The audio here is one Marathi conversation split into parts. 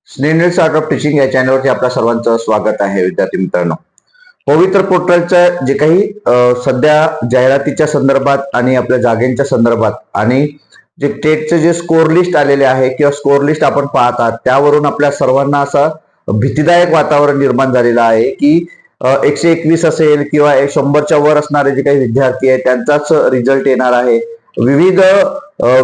स्नेहल स्टार्टअप टीचिंग या चॅनलवरती आपल्या सर्वांचं स्वागत आहे. विद्यार्थी मित्रांनो, पवित्र पोर्टलचं जे काही सध्या जाहिरातीच्या संदर्भात आणि आपल्या जागेच्या संदर्भात आणि जे टेटचे जे स्कोर लिस्ट आलेले आहे किंवा स्कोर लिस्ट आपण पाहतात, त्यावरून आपल्या सर्वांना असं भीतीदायक वातावरण निर्माण झालेलं आहे की 121 असेल किंवा 100च्या वर असणारे जे काही विद्यार्थी आहेत त्यांचाच रिझल्ट येणार आहे. विविध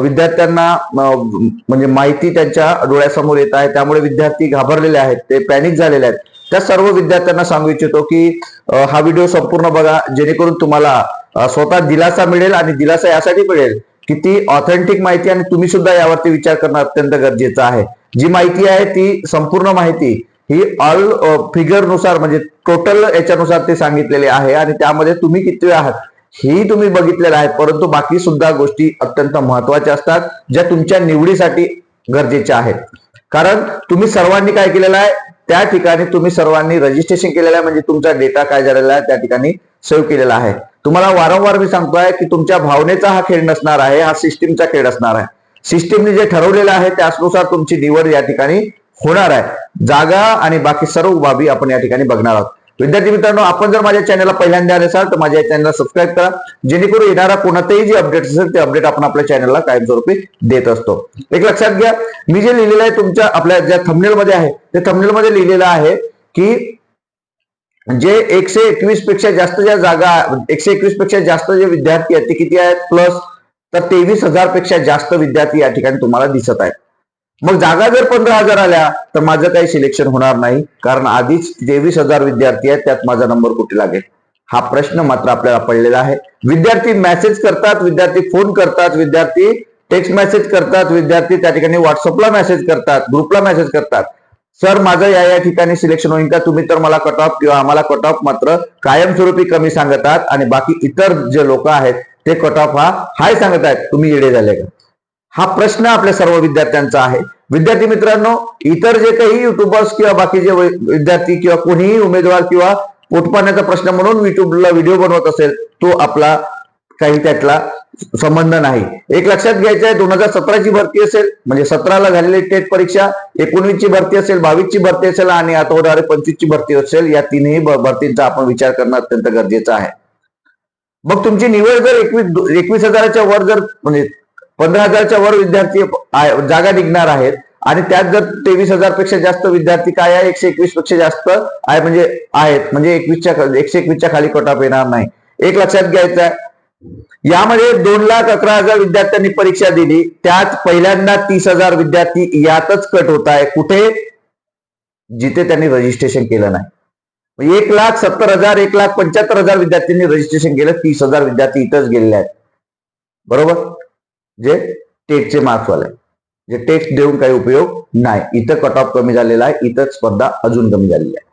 विद्यार्थ्यांना म्हणजे माहिती त्यांच्या डोळ्यासमोर येत आहे, त्यामुळे विद्यार्थी घाबरलेले आहेत, ते पॅनिक झालेले आहेत. त्या सर्व विद्यार्थ्यांना सांगू इच्छितो की हा व्हिडिओ संपूर्ण बघा, जेणेकरून तुम्हाला स्वतः दिलासा मिळेल. आणि दिलासा यासाठी मिळेल की ती ऑथेंटिक माहिती आणि तुम्ही सुद्धा यावरती विचार करणं अत्यंत गरजेचं आहे. जी माहिती आहे ती संपूर्ण माहिती ही ऑल फिगर नुसार म्हणजे टोटल याच्यानुसार ते सांगितलेले आहे आणि त्यामध्ये तुम्ही किती आहात ही तुम्ही बघितलेलं आहे. परंतु बाकी सुद्धा गोष्टी अत्यंत महत्वाच्या असतात, ज्या तुमच्या निवडीसाठी गरजेच्या आहेत. कारण तुम्ही सर्वांनी काय केलेलं आहे, त्या ठिकाणी तुम्ही सर्वांनी रजिस्ट्रेशन केलेलं आहे, म्हणजे तुमचा डेटा काय झालेला आहे त्या ठिकाणी सेव्ह केलेला आहे. तुम्हाला वारंवार मी सांगतोय की तुमच्या भावनेचा हा खेळ नसणार आहे, हा सिस्टीमचा खेळ असणार आहे. सिस्टीमने जे ठरवलेलं आहे त्यानुसार तुमची निवड या ठिकाणी होणार आहे. जागा आणि बाकी सर्व बाबी आपण या ठिकाणी बघणार आहोत. विद्यार्थी मित्रांनो, आपण जर माझ्या चॅनलला पहिल्यांदा आले असाल तर माझ्या चॅनलला सबस्क्राईब करा, जेणेकरून येणारा कोणताही जे अपडेट असेल ते अपडेट आपण आपल्या चॅनलला कायमस्वरूपी देत असतो. एक लक्षात घ्या, मी जे लिहिलेलं आहे तुमच्या आपल्या ज्या थंबनेल मध्ये आहे ते थंबनेल मध्ये लिहिलेलं आहे की जे 121 पेक्षा जास्त ज्या जागा 121 पेक्षा जास्त जे विद्यार्थी आहेत ते किती आहेत प्लस, तर 23,000 पेक्षा जास्त विद्यार्थी या ठिकाणी तुम्हाला दिसत आहेत. मग जागा जर 15,000 आल्या तर माझं काही सिलेक्शन होणार नाही, कारण आधीच 23,000 विद्यार्थी आहेत, त्यात माझा नंबर कुठे लागेल हा प्रश्न मात्र आपल्याला पडलेला आहे. विद्यार्थी मेसेज करतात, विद्यार्थी फोन करतात, विद्यार्थी टेक्स्ट मेसेज करतात, विद्यार्थी त्या ठिकाणी व्हॉट्सअपला मेसेज करतात, ग्रुपला मेसेज करतात, सर माझं या ठिकाणी सिलेक्शन होईल का, तुम्ही तर मला कट ऑफ किंवा आम्हाला कट ऑफ मात्र कायमस्वरूपी कमी सांगत आहात आणि बाकी इतर जे लोक आहेत ते कट ऑफ हा हाय सांगत आहेत, तुम्ही येडे झाले का, हा प्रश्न आपल्या सर्व विद्यार्थ्यांचा आहे. विद्यार्थी मित्रांनो, इतर जे काही युट्यूबर्स किंवा बाकीचे विद्यार्थी किंवा कोणीही उमेदवार किंवा पोटपाण्याचा प्रश्न म्हणून युट्यूबला व्हिडिओ बनवत असेल तो आपला काही त्यातला संबंध नाही. एक लक्षात घ्यायचं आहे, 2017ची भरती असेल म्हणजे 17ला झालेली टेट परीक्षा, 19ची भरती असेल, 22ची भरती असेल आणि आता होणारी 25ची भरती असेल, या तिन्ही भरतींचा आपण विचार करणं अत्यंत गरजेचं आहे. मग तुमची निवड जर 21,000च्या वर जर म्हणजे 15,000च्या वर विद्यार्थी जागा निघणार आहेत आणि त्यात जर 23,000 पेक्षा जास्त विद्यार्थी काय आहे 121 पेक्षा जास्त आहे म्हणजे आहेत, म्हणजे 121च्या खाली कट ऑफ येणार नाही. एक लक्षात घ्यायचं आहे, यामध्ये 2,11,000 विद्यार्थ्यांनी परीक्षा दिली, त्यात पहिल्यांदा 30,000 विद्यार्थी यातच कट होत आहे. कुठे? जिथे त्यांनी रजिस्ट्रेशन केलं नाही. 1,70,000 1,75,000 विद्यार्थ्यांनी रजिस्ट्रेशन केलं, 30,000 विद्यार्थी इथंच गेलेले आहेत. बरोबर, जे टेटचे मार्क्स वाले, जे टेस्ट देऊन काही उपयोग नाही. इथं कट ऑफ कमी झालेला आहे, इथं स्पर्धा अजून कमी झालेली आहे.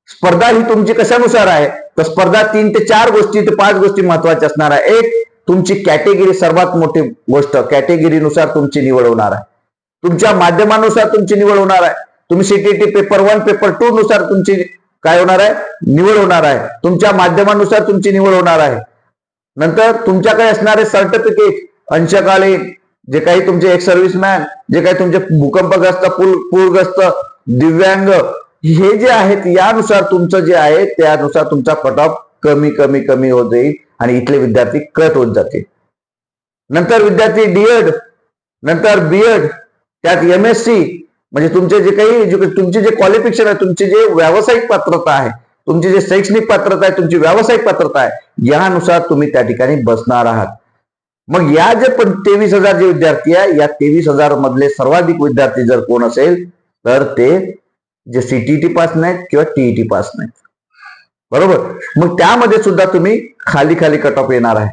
स्पर्धा ही तुमची कशानुसार आहे, तर स्पर्धा 3 ते 4 गोष्टी ते 5 गोष्टी महत्वाच्या असणार आहे. एक, तुमची कॅटेगरी, सर्वात मोठी गोष्ट, कॅटेगरीनुसार तुमची निवड होणार आहे. तुमच्या माध्यमानुसार तुमची निवड होणार आहे. तुम्ही सीटीटी पेपर 1 पेपर 2 नुसार तुमची काय होणार आहे, निवड होणार आहे. तुमच्या माध्यमानुसार तुमची निवड होणार आहे. नंतर तुमच्याकडे असणारे सर्टिफिकेट, अंशकालीन, जे काही तुमचे एक सर्व्हिसमॅन, जे काही तुमचे भूकंपग्रस्त, पूरग्रस्त, दिव्यांग, हे जे आहेत यानुसार तुमचं जे आहे त्यानुसार तुमचा कट ऑफ कमी कमी कमी होत जाईल आणि इथले विद्यार्थी कट होत जातील. नंतर विद्यार्थी डीएड, नंतर बीएड, त्यात MSc, म्हणजे तुमचे जे काही तुमचे जे क्वालिफिकेशन आहे, तुमची जे व्यावसायिक पात्रता आहे, तुमची जे शैक्षणिक पात्रता आहे, तुमची व्यावसायिक पात्रता आहे, यानुसार तुम्ही त्या ठिकाणी बसणार आहात. मग या जे 23,000 जे विद्यार्थी आहे, या 23,000 मधले सर्वाधिक विद्यार्थी जर कोण असेल तर ते जे सीटीटी पास नाहीत किंवा टीईटी पास नाहीत. बरोबर, मग त्यामध्ये सुद्धा तुम्ही खाली खाली कट ऑफ येणार आहे.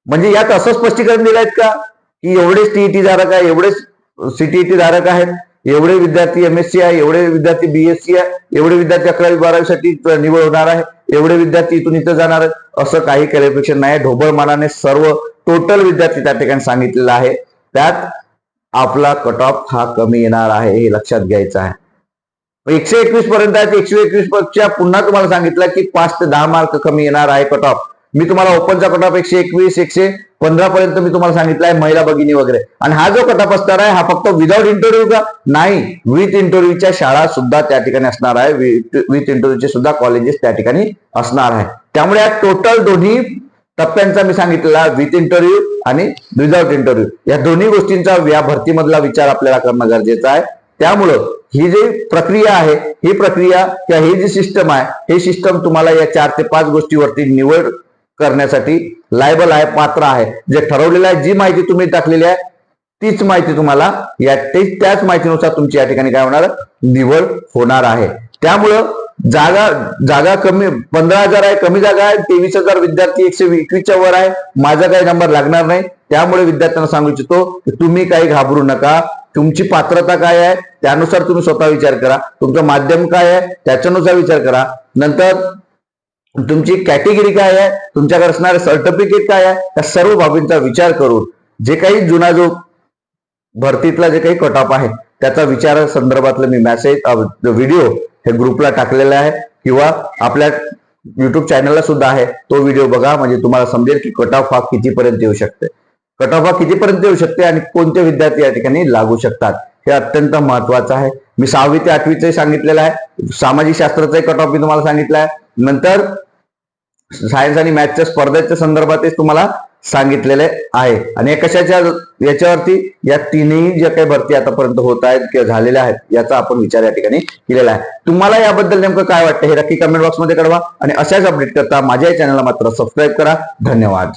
म्हणजे यात असं स्पष्टीकरण दिलं आहेत का की एवढेच टीईटी धारक आहे, एवढेच सीटीईटी धारक आहेत, एवढे विद्यार्थी MSc आहे, एवढे विद्यार्थी BSc आहे, एवढे विद्यार्थी 11वी 12वी साठी निवड होणार आहे, एवढे विद्यार्थी इथून इथं जाणार आहेत, असं काही क्लॅरिफिकेशन नाही. ढोबळमानाने सर्व टोटल विद्यार्थी त्या ठिकाणी सांगितलेलं आहे, त्यात आपला कट ऑफ हा कमी येणार आहे, हे लक्षात घ्यायचं आहे. 121 पर्यंत आहे, 121 पेक्षा पुन्हा तुम्हाला सांगितलं की 5 ते 10 मार्क कमी येणार आहे कट ऑफ. मी तुम्हाला ओपनचा कट ऑफ 121 15 पर्यंत मी तुम्हाला सांगितलं आहे महिला भगिनी वगैरे. आणि हा जो कट ऑफ असणार आहे हा फक्त विदाउट इंटरव्ह्यू का नाही, विथ इंटरव्ह्यूच्या शाळा सुद्धा त्या ठिकाणी असणार आहे, विथ इंटरव्ह्यूचे सुद्धा कॉलेजेस त्या ठिकाणी असणार आहे. त्यामुळे या टोटल दोन्ही टप्प्यांचा मी सांगितलेला विथ इंटरव्ह्यू आणि विदाउट इंटरव्ह्यू या दोन्ही गोष्टींचा या भरतीमधला विचार आपल्याला करणं गरजेचं आहे. त्यामुळं ही जी प्रक्रिया आहे, ही प्रक्रिया किंवा ही जी सिस्टम आहे, हे सिस्टम तुम्हाला या 4 ते 5 गोष्टीवरती निवड करण्यासाठी लायबल आहे, पात्र आहे. जे ठरवलेलं आहे, जी माहिती तुम्ही टाकलेली आहे तीच माहिती तुम्हाला त्याच माहितीनुसार तुमची या ठिकाणी काय होणार, निवड होणार आहे. त्यामुळं जागा कमी 15,000 आहे, कमी जागा आहे, 23,000 विद्यार्थी 121च्या वर आहे, माझा काही नंबर लागणार नाही. त्यामुळे विद्यार्थ्यांना सांगू इच्छितो की तुम्ही काही घाबरू नका. तुमची पात्रता काय आहे त्यानुसार तुम्ही स्वतः विचार करा, तुमचं माध्यम काय आहे त्याच्यानुसार विचार करा, नंतर तुमची कॅटेगरी काय आहे, तुमच्याकडे असणारे सर्टिफिकेट काय आहे, त्या सर्व बाबींचा विचार करून जे काही जुना जो भरतीतला जे काही कट ऑफ आहे त्याचा विचार संदर्भातलं मी मेसेज व्हिडिओ हे ग्रुपला टाकलेला आहे किंवा आपल्या युट्यूब चॅनलला सुद्धा आहे. तो व्हिडिओ बघा, म्हणजे तुम्हाला समजेल की कट ऑफ हा कितीपर्यंत येऊ शकते, कट ऑफ हा कितीपर्यंत येऊ शकते आणि कोणते विद्यार्थी या ठिकाणी लागू शकतात, हे अत्यंत महत्वाचं आहे. मी 6वी ते 8वीच सांगितलेलं आहे, सामाजिक शास्त्राचाही कट ऑफ मी तुम्हाला सांगितलं आहे, नंतर सायन्स आणि मॅथ्सच्या स्पर्धेच्या संदर्भातच तुम्हाला सांगितलेले आहे. आणि कशाच्या याच्यावरती या तिन्ही ज्या काही भरती आतापर्यंत होत आहेत किंवा झालेल्या आहेत याचा आपण विचार या ठिकाणी केलेला आहे. तुम्हाला याबद्दल नेमकं काय वाटतं हे नक्की कमेंट बॉक्समध्ये कळवा आणि अशाच अपडेट करता माझ्या चॅनलला मात्र सबस्क्राईब करा. धन्यवाद.